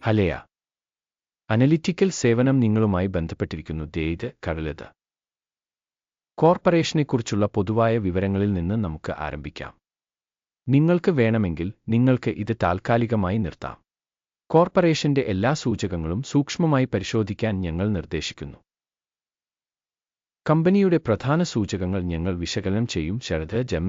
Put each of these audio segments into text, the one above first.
ഹലയ analytical സേവനം നിങ്ങളുമായി ബന്ധപ്പെട്ടിരിക്കുന്നു. ദെയ്ത് കടലത് കോർപ്പറേഷനെക്കുറിച്ചുള്ള പൊതുവായ വിവരങ്ങളിൽ നിന്ന് നമുക്ക് ആരംഭിക്കാം. നിങ്ങൾക്ക് വേണമെങ്കിൽ നിങ്ങൾക്ക് ഇത് താൽക്കാലികമായി നിർത്താം. കോർപ്പറേഷന്റെ എല്ലാ സൂചകങ്ങളും സൂക്ഷ്മമായി പരിശോധിക്കാൻ ഞങ്ങൾ നിർദ്ദേശിക്കുന്നു. കമ്പനിയുടെ പ്രധാന സൂചകങ്ങൾ ഞങ്ങൾ വിശകലനം ചെയ്യും. ശരത് ജമ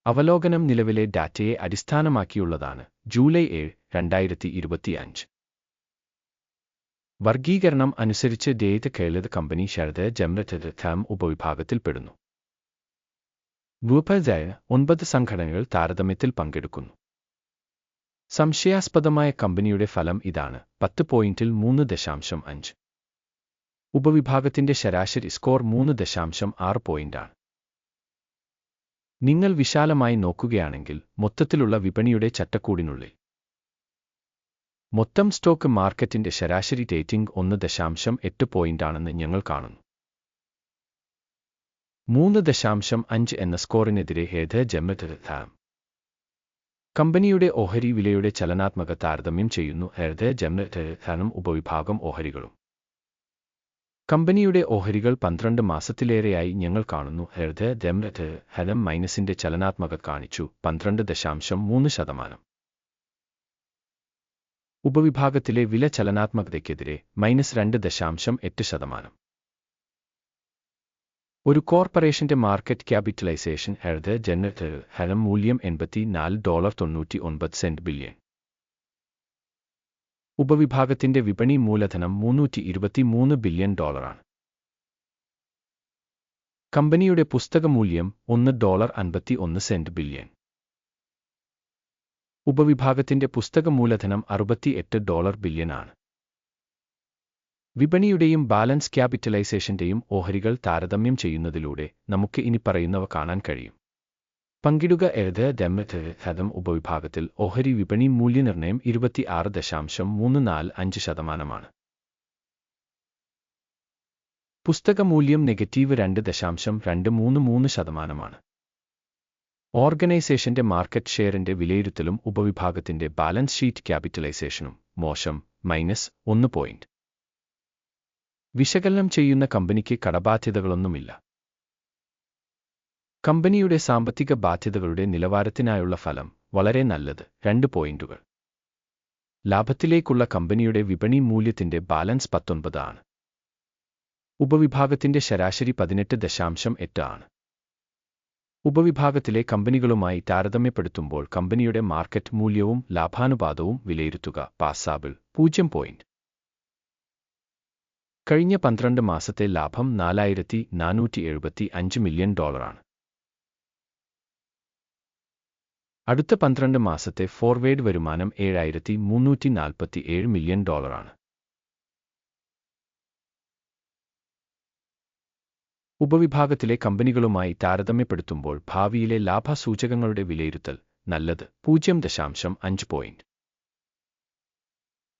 അവലോകനം നിലവിലെ ഡാറ്റയെ അടിസ്ഥാനമാക്കിയുള്ളതാണ്. ജൂലൈ 7, 2025. വർഗീകരണം അനുസരിച്ച് ഡേറ്റ് കേളത് കമ്പനി ശരത് ജമ ഉപവിഭാഗത്തിൽപ്പെടുന്നു. ഗ്രൂപ്പതായ 9 സംഘടനകൾ താരതമ്യത്തിൽ പങ്കെടുക്കുന്നു. സംശയാസ്പദമായ കമ്പനിയുടെ ഫലം ഇതാണ്. 10 പോയിന്റിൽ 3.5. ഉപവിഭാഗത്തിന്റെ ശരാശരി സ്കോർ 3.6 പോയിന്റാണ്. നിങ്ങൾ വിശാലമായി നോക്കുകയാണെങ്കിൽ മൊത്തത്തിലുള്ള വിപണിയുടെ ചട്ടക്കൂടിനുള്ളിൽ മൊത്തം സ്റ്റോക്ക് മാർക്കറ്റിന്റെ ശരാശരി റേറ്റിംഗ് 1.8 പോയിന്റാണെന്ന് ഞങ്ങൾ കാണുന്നു. 3.5 എന്ന സ്കോറിനെതിരെ ഹേത് ജമ കമ്പനിയുടെ ഓഹരി വിലയുടെ ചലനാത്മക താരതമ്യം ചെയ്യുന്നു. ഹേത് ജമ ഉപവിഭാഗം ഓഹരികളും കമ്പനിയുടെ ഓഹരികൾ 12 മാസത്തിലേറെയായി ഞങ്ങൾ കാണുന്നു. ഹേത് ജമ മൈനസിന്റെ ചലനാത്മക കാണിച്ചു 12.3%. ഉപവിഭാഗത്തിലെ വില ചലനാത്മകതയ്ക്കെതിരെ -2.8%. ഒരു കോർപ്പറേഷന്റെ മാർക്കറ്റ് ക്യാപിറ്റലൈസേഷൻ ഹേത് ജമ മൂല്യം $84.99 ബില്യൺ. ഉപവിഭാഗത്തിന്റെ വിപണി മൂലധനം $323 ബില്യൺ. കമ്പനിയുടെ പുസ്തക മൂല്യം $1.51 ബില്യൺ. ഉപവിഭാഗത്തിന്റെ പുസ്തക മൂലധനം $68 ബില്യൺ ആണ്. വിപണിയുടെയും ബാലൻസ് ക്യാപിറ്റലൈസേഷന്റെയും ഓഹരികൾ താരതമ്യം ചെയ്യുന്നതിലൂടെ നമുക്ക് ഇനിപ്പറയുന്നവ കാണാൻ കഴിയും. പങ്കിടുക ഹേത് ജമ ഉപവിഭാഗത്തിൽ ഓഹരി വിപണി മൂല്യനിർണ്ണയം 26.345%. പുസ്തക മൂല്യം -2.233%. ഓർഗനൈസേഷന്റെ മാർക്കറ്റ് ഷെയറിന്റെ വിലയിരുത്തലും ഉപവിഭാഗത്തിന്റെ ബാലൻസ് ഷീറ്റ് ക്യാപിറ്റലൈസേഷനും മോശം -1 പോയിന്റ്. വിശകലനം ചെയ്യുന്ന കമ്പനിക്ക് കടബാധ്യതകളൊന്നുമില്ല. കമ്പനിയുടെ സാമ്പത്തിക ബാധ്യതകളുടെ നിലവാരത്തിനായുള്ള ഫലം വളരെ നല്ലത് 2 പോയിന്റുകൾ. ലാഭത്തിലേക്കുള്ള കമ്പനിയുടെ വിപണി മൂല്യത്തിന്റെ ബാലൻസ് 19 ആണ്. ഉപവിഭാഗത്തിന്റെ ശരാശരി 18.8 ആണ്. ഉപവിഭാഗത്തിലെ കമ്പനികളുമായി താരതമ്യപ്പെടുത്തുമ്പോൾ കമ്പനിയുടെ മാർക്കറ്റ് മൂല്യവും ലാഭാനുപാതവും വിലയിരുത്തുക. പാസാബിൾ 0 പോയിന്റ്. കഴിഞ്ഞ 12 മാസത്തെ ലാഭം $4,475 മില്യൺ. അടുത്ത 12 മാസത്തെ ഫോർവേഡ് വരുമാനം $7,347 മില്യൺ. ഉപവിഭാഗത്തിലെ കമ്പനികളുമായി താരതമ്യപ്പെടുത്തുമ്പോൾ ഭാവിയിലെ ലാഭസൂചകങ്ങളുടെ വിലയിരുത്തൽ നല്ലത് 0.5 പോയിന്റ്.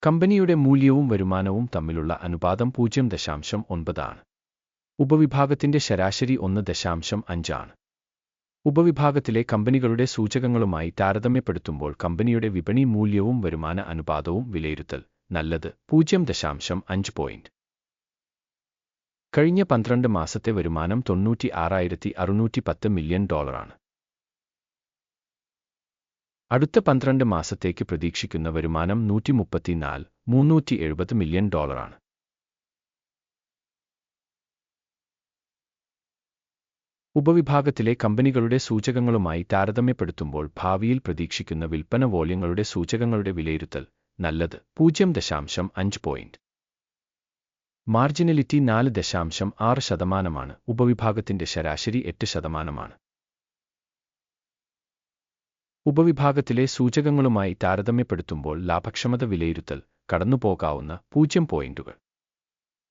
കമ്പനിയുടെ മൂല്യവും വരുമാനവും തമ്മിലുള്ള അനുപാതം 0.9 ആണ്. ഉപവിഭാഗത്തിന്റെ ശരാശരി 1.5 ആണ്. ഉപവിഭാഗത്തിലെ കമ്പനികളുടെ സൂചകങ്ങളുമായി താരതമ്യപ്പെടുത്തുമ്പോൾ കമ്പനിയുടെ വിപണി മൂല്യവും വരുമാന അനുപാതവും വിലയിരുത്തൽ നല്ലത് 0.5 പോയിന്റ്. കഴിഞ്ഞ 12 മാസത്തെ വരുമാനം $96,610 മില്യൺ. അടുത്ത 12 മാസത്തേക്ക് പ്രതീക്ഷിക്കുന്ന വരുമാനം $134,370 മില്യൺ. ഉപവിഭാഗത്തിലെ കമ്പനികളുടെ സൂചകങ്ങളുമായി താരതമ്യപ്പെടുത്തുമ്പോൾ ഭാവിയിൽ പ്രതീക്ഷിക്കുന്ന വിൽപ്പന വോള്യങ്ങളുടെ സൂചകങ്ങളുടെ വിലയിരുത്തൽ നല്ലത് 0.5 പോയിന്റ്. മാർജിനലിറ്റി 4.6%. ഉപവിഭാഗത്തിന്റെ ശരാശരി 8%. ഉപവിഭാഗത്തിലെ സൂചകങ്ങളുമായി താരതമ്യപ്പെടുത്തുമ്പോൾ ലാഭക്ഷമത വിലയിരുത്തൽ കടന്നുപോകാവുന്ന 0 പോയിന്റുകൾ.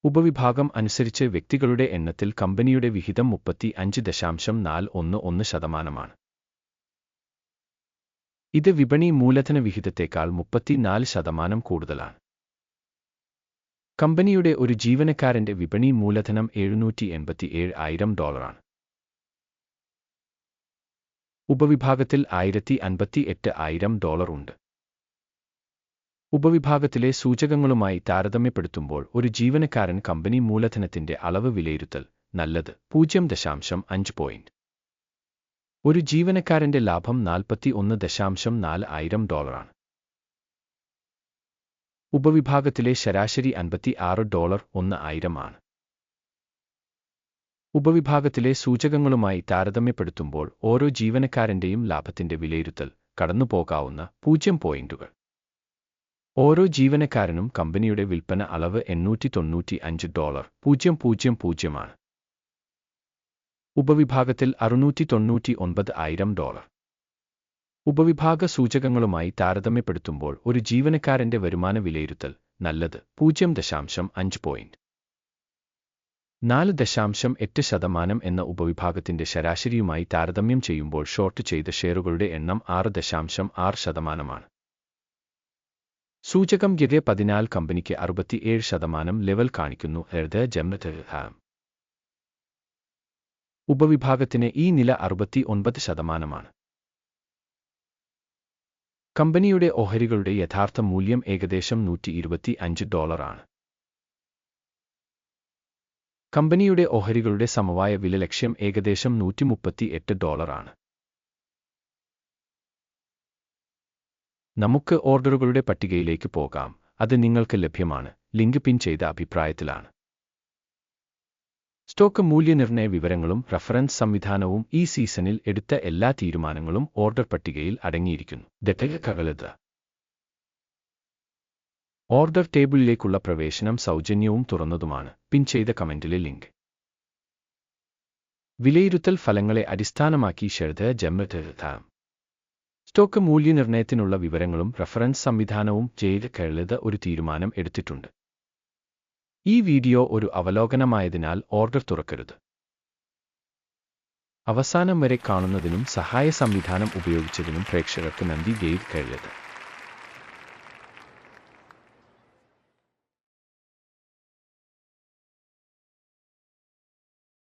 ഉപവിഭാഗം അനുസരിച്ച് വ്യക്തികളുടെ എണ്ണത്തിൽ കമ്പനിയുടെ വിഹിതം 35.411%. ഇത് വിപണി മൂലധന വിഹിതത്തേക്കാൾ 34% കൂടുതലാണ്. കമ്പനിയുടെ ഒരു ജീവനക്കാരന്റെ വിപണി മൂലധനം $787,000. ഉപവിഭാഗത്തിൽ $1058,000 ഉണ്ട്. ഉപവിഭാഗത്തിലെ സൂചകങ്ങളുമായി താരതമ്യപ്പെടുത്തുമ്പോൾ ഒരു ജീവനക്കാരൻ കമ്പനി മൂലധനത്തിന്റെ അളവ് വിലയിരുത്തൽ നല്ലത് 0.5 പോയിന്റ്. ഒരു ജീവനക്കാരന്റെ ലാഭം $41.4 ആണ്. ഉപവിഭാഗത്തിലെ ശരാശരി $56.10 ആണ്. ഉപവിഭാഗത്തിലെ സൂചകങ്ങളുമായി താരതമ്യപ്പെടുത്തുമ്പോൾ ഓരോ ജീവനക്കാരന്റെയും ലാഭത്തിന്റെ വിലയിരുത്തൽ കടന്നുപോകാവുന്ന 0 പോയിന്റുകൾ. ഓരോ ജീവനക്കാരനും കമ്പനിയുടെ വിൽപ്പന അളവ് $895.000 ആണ്. ഉപവിഭാഗത്തിൽ $699,000. ഉപവിഭാഗ സൂചകങ്ങളുമായി താരതമ്യപ്പെടുത്തുമ്പോൾ ഒരു ജീവനക്കാരന്റെ വരുമാന വിലയിരുത്തൽ നല്ലത് 0.5 പോയിന്റ്. 4.8% എന്ന ഉപവിഭാഗത്തിന്റെ ശരാശരിയുമായി താരതമ്യം ചെയ്യുമ്പോൾ ഷോർട്ട് ചെയ്ത ഷെയറുകളുടെ എണ്ണം 6.6% സൂചകം ഗിരെ 14 കമ്പനിക്ക് 67% ലെവൽ കാണിക്കുന്നു. ഉപവിഭാഗത്തിന് ഈ നില 69%. കമ്പനിയുടെ ഓഹരികളുടെ യഥാർത്ഥ മൂല്യം ഏകദേശം $125 ആണ്. കമ്പനിയുടെ ഓഹരികളുടെ സമവായ വില ലക്ഷ്യം ഏകദേശം $138 ആണ്. നമുക്ക് ഓർഡറുകളുടെ പട്ടികയിലേക്ക് പോകാം. അത് നിങ്ങൾക്ക് ലഭ്യമാണ്. ലിങ്ക് പിൻ ചെയ്ത അഭിപ്രായത്തിലാണ്. സ്റ്റോക്ക് മൂല്യനിർണ്ണയ വിവരങ്ങളും റഫറൻസ് സംവിധാനവും ഈ സീസണിൽ എടുത്ത എല്ലാ തീരുമാനങ്ങളും ഓർഡർ പട്ടികയിൽ അടങ്ങിയിരിക്കുന്നു. ഓർഡർ ടേബിളിലേക്കുള്ള പ്രവേശനം സൗജന്യവും തുറന്നതുമാണ്. പിൻ ചെയ്ത കമന്റിലെ ലിങ്ക്. വിലയിരുത്തൽ ഫലങ്ങളെ അടിസ്ഥാനമാക്കി സ്റ്റോക്ക് മൂല്യനിർണ്ണയത്തിനുള്ള വിവരങ്ങളും റഫറൻസ് സംവിധാനവും ചെയ്ത് ഒരു തീരുമാനം എടുത്തിട്ടുണ്ട്. ഈ വീഡിയോ ഒരു അവലോകനമായതിനാൽ ഓർഡർ തുറക്കരുത്. അവസാനം വരെ കാണുന്നതിനും സഹായ സംവിധാനം ഉപയോഗിച്ചതിനും പ്രേക്ഷകർക്ക് നന്ദി.